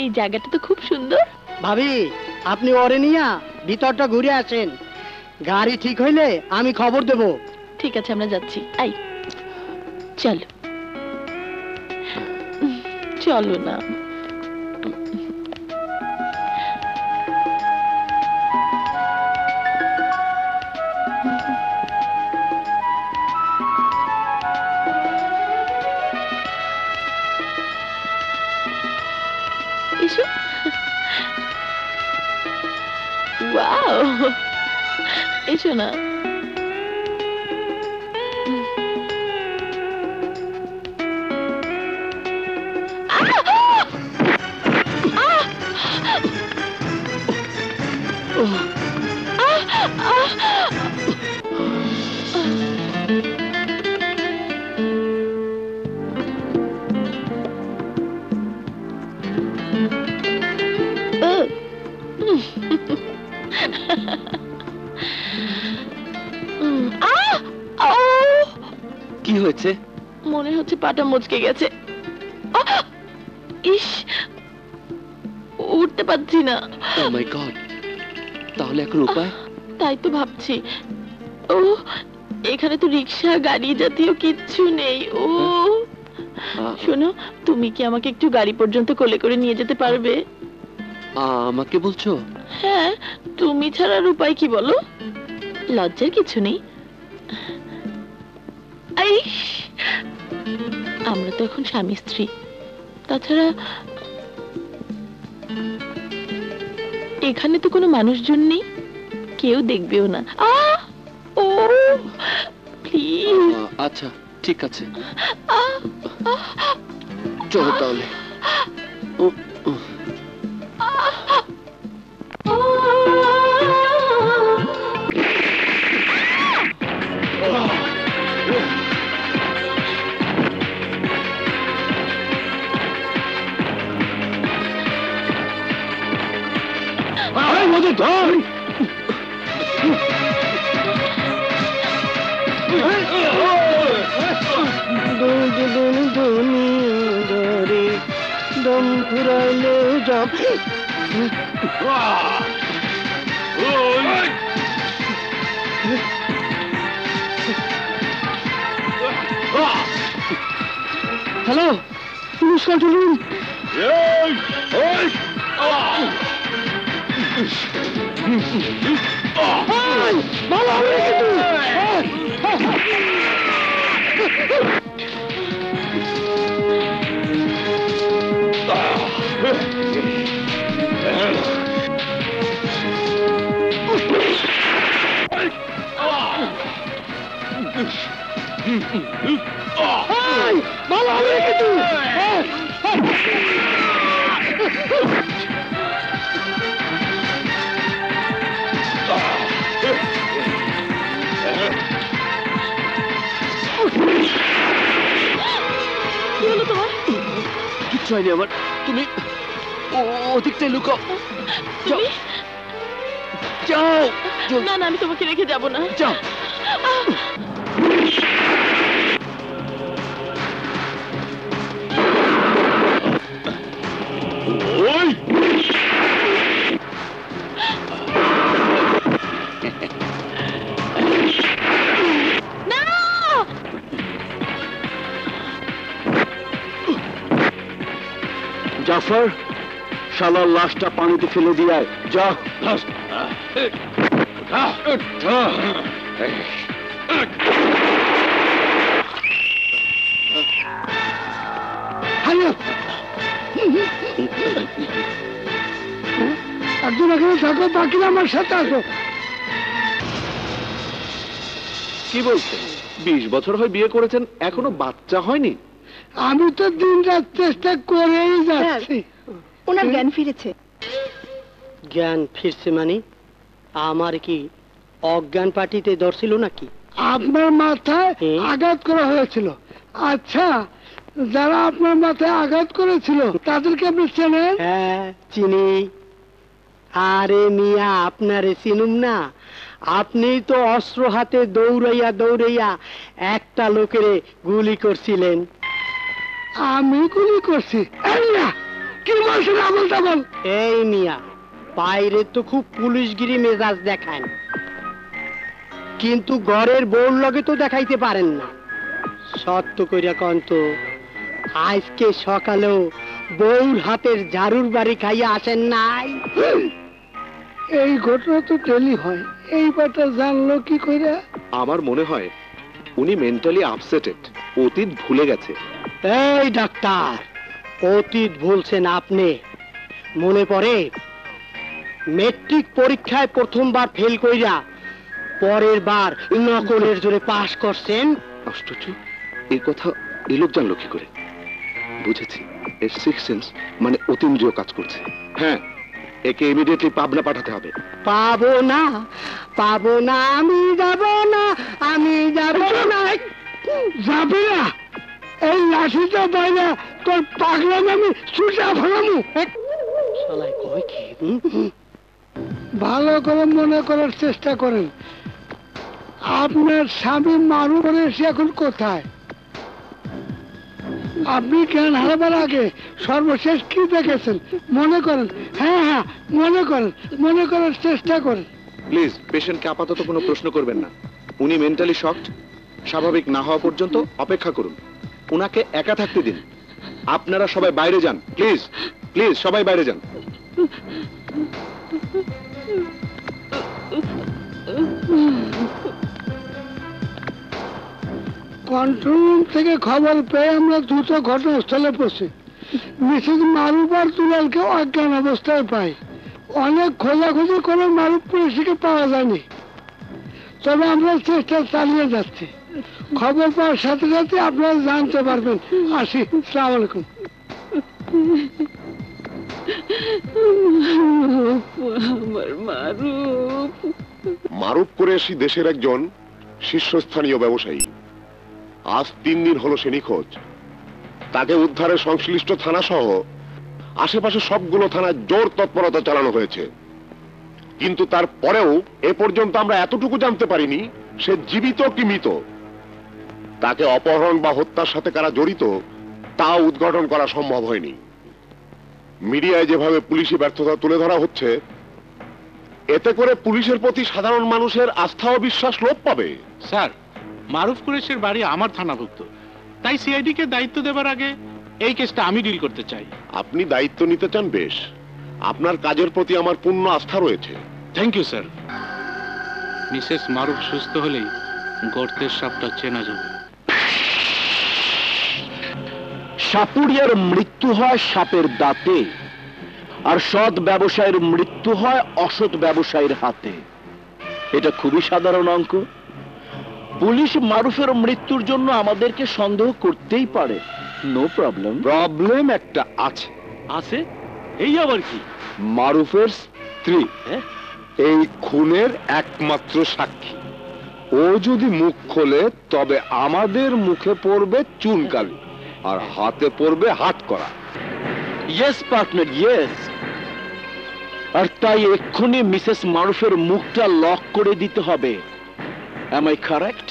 এই জায়গাটা তো খুব সুন্দর। ভাবি আপনি ওরে নিয়া ভিতরটা ঘুরে আসেন, গাড়ি ঠিক হইলে আমি খবর দেব। ঠিক আছে আমরা যাচ্ছি। আই চলো চলো না। এসো। ওয়াও, এসো না। কি হয়েছে? মনে হচ্ছে পাটা মচকে গেছে। ইস, উঠতে পারছি না। ও মাই গড, তাহলে এখন উপায়? তাই তো ভাবছি। ও এখানে তো রিক্সা গাড়ি জাতীয় কিচ্ছু নেই। ও শোনো, তুমি কি আমাকে একটু গাড়ি পর্যন্ত কোলে করে নিয়ে যেতে পারবে? আমাকে বলছো? হ্যাঁ, তুমি ছাড়ার উপায় কি বলো? লজ্জার কিছু নেই। আমরা তো এখন স্বামী স্ত্রী, তাছাড়া এখানে তো কোনো মানুষজন নেই, কেউ দেখবেও না। ও প্লিজ। আচ্ছা ঠিক আছে, চলো তাহলে। দম ফুরাইলে যাব। Hello, police control room. ভালো হবে ভালো হবে কিন্তু। কি হলো তোমার? কিচ্ছু হয়নি আমার। তুমি ওদিকটাই লুকাও। তুমি যাও। না না, আমি তোমাকে রেখে যাব না। যাও। জাফর, শালার লাশটা পানিতে ফেলে দিয়ে যা। একজন এখানে থাকো, বাকিরা আমার সাথে আসো। কি বলছেন? 20 বছর হয় বিয়ে করেছেন, এখনো বাচ্চা হয়নি? আমি তো দিন রাত চেষ্টা করেই যাচ্ছি। ওনার জ্ঞান ফিরেছে। জ্ঞান ফিরছে মানে? আমার কি অজ্ঞান পার্টিতে ধরছিল নাকি? আপনার মাথায় আঘাত করা হয়েছিল। আচ্ছা, যারা আপনার মাথায় আঘাত করেছিল তাদেরকে আপনি চেনেন? হ্যাঁ চিনি। আরে মিয়া, আপনারে চিনুম না? আপনি তো অস্ত্র হাতে দৌড়াইয়া দৌড়াইয়া একটা লোকের গুলি করছিলেন। আমি গুলি করছি? কি বলছেন আবল তাবল? এই মিয়া, বাইরে তো খুব পুলিশগিরি মেজাজ দেখান, কিন্তু ঘরের বউর লগে তো দেখাইতে পারেন না। সত্য কইরা কন তো, আজকে সকালেও বউর হাতের ঝাড়ুর বাড়ি খাইয়া আসেন নাই? এই ঘটনা তো ডেলি হয়, এই ব্যাপারটা জানলো কি কইরা? আমার মনে হয় উনি মেন্টালি আপসেটেড, অতীত ভুলে গেছে। এই ডাক্তার, অতীত ভুলছেন আপনি? মনে পড়ে মেট্রিক পরীক্ষায় প্রথমবার ফেল কইরা পরের বার নকলের জোরে পাশ করছেন? আশ্চর্য, এই কথা এই লোক জানলো কি করে? বুঝেছি, এর সিক্স সেন্স মানে অতীন্দ্রিয় কাজ করছে। হ্যাঁ, একে ইমিডিয়েটলি পাবনা পাঠাতে হবে। পাবো না, পাবো না, আমি যাব না, আমি যাব না। যাবে না? এই লাঠিটা বাইরে তোর পাগলাম আমি ছুটা ফেলামু। শালাই কয় কি? ভালো করে মনে করার চেষ্টা করেন, আপনার স্বামী মারু করে এসে এখন কোথায়? আপনি জ্ঞান হারাবার আগে সর্বশেষ কি দেখেছেন মনে করেন। হ্যাঁ হ্যাঁ, মনে করেন, মনে করার চেষ্টা করেন। প্লিজ পেশেন্টকে আপাতত কোনো প্রশ্ন করবেন না। উনি মেন্টালি শকড, স্বাভাবিক না হওয়া পর্যন্ত অপেক্ষা করুন। উনাকে একা থাকতে দিন। আপনারা সবাই বাইরে যান, প্লিজ প্লিজ, সবাই বাইরে যান। কন্ট্রোল রুম থেকে খবর পেয়ে আমরা দ্রুত ঘটনাস্থলে পৌঁছি। মিসেস মারুফ আর দুলালকে অজ্ঞান অবস্থায় পাই। অনেক খোঁজাখুঁজি করে মারুফ পুলিশকে পাওয়া যায়নি, তবে আমরা চেষ্টা চালিয়ে যাচ্ছি। খবর পাওয়ার সাথে সাথে আপনারা জানতে পারবেন। আসি, আসসালামু আলাইকুম। আমার মারুফ। মারুফ কুরেশি দেশের একজন শীর্ষস্থানীয় ব্যবসায়ী। আজ 3 দিন হলো সে নিখোঁজ। তাকে উদ্ধারে সংশ্লিষ্ট থানা সহ আশেপাশে সবগুলো থানায় জোর তৎপরতা চালানো হয়েছে, কিন্তু তারপরেও এ পর্যন্ত আমরা এতটুকু জানতে পারিনি সে জীবিত কি মৃত। তাকে অপহরণ বা হত্যার সাথে কারা জড়িত তা উদ্ঘাটন করা সম্ভব হয়নি। মিডিয়ায় যেভাবে পুলিশি ব্যর্থতা তুলে ধরা হচ্ছে, এতে করে পুলিশের প্রতি সাধারণ মানুষের আস্থা ও বিশ্বাস লোপ পাবে। স্যার, মারুফ কুরেশের বাড়ি আমার থানাভুক্ত, তাই সিআইডি কে দায়িত্ব দেবার আগে এই কেসটা আমি ডিল করতে চাই। আপনি দায়িত্ব নিতে চান, বেশ। আপনার কাজের প্রতি আমার পূর্ণ আস্থা রয়েছে। Thank you sir. Mrs Maruf সুস্থ হলেই গর্তের সাপটা চেনা যাবে। সাপুরিয়ার মৃত্যু হয় সাপের দাঁতে, আর সৎ ব্যবসায়ের মৃত্যু হয় অসৎ ব্যবসায়ীর হাতে। এটা খুবই সাধারণ অঙ্ক। পুলিশ মারুফের মৃত্যুর জন্য আমাদেরকে সন্দেহ করতেই পারে, নো প্রবলেম। প্রবলেম একটা আছে। আছে? এই আবার কি? মারুফের স্ত্রী এই খুনের একমাত্র সাক্ষী। ও যদি মুখ খোলে তবে আমাদের মুখে পড়বে চুনকালি আর হাতে পড়বে হাত করা। Yes partner, yes. আর তাই এক্ষুনি মিসেস মারুফের মুখটা লক করে দিতে হবে। Am I correct?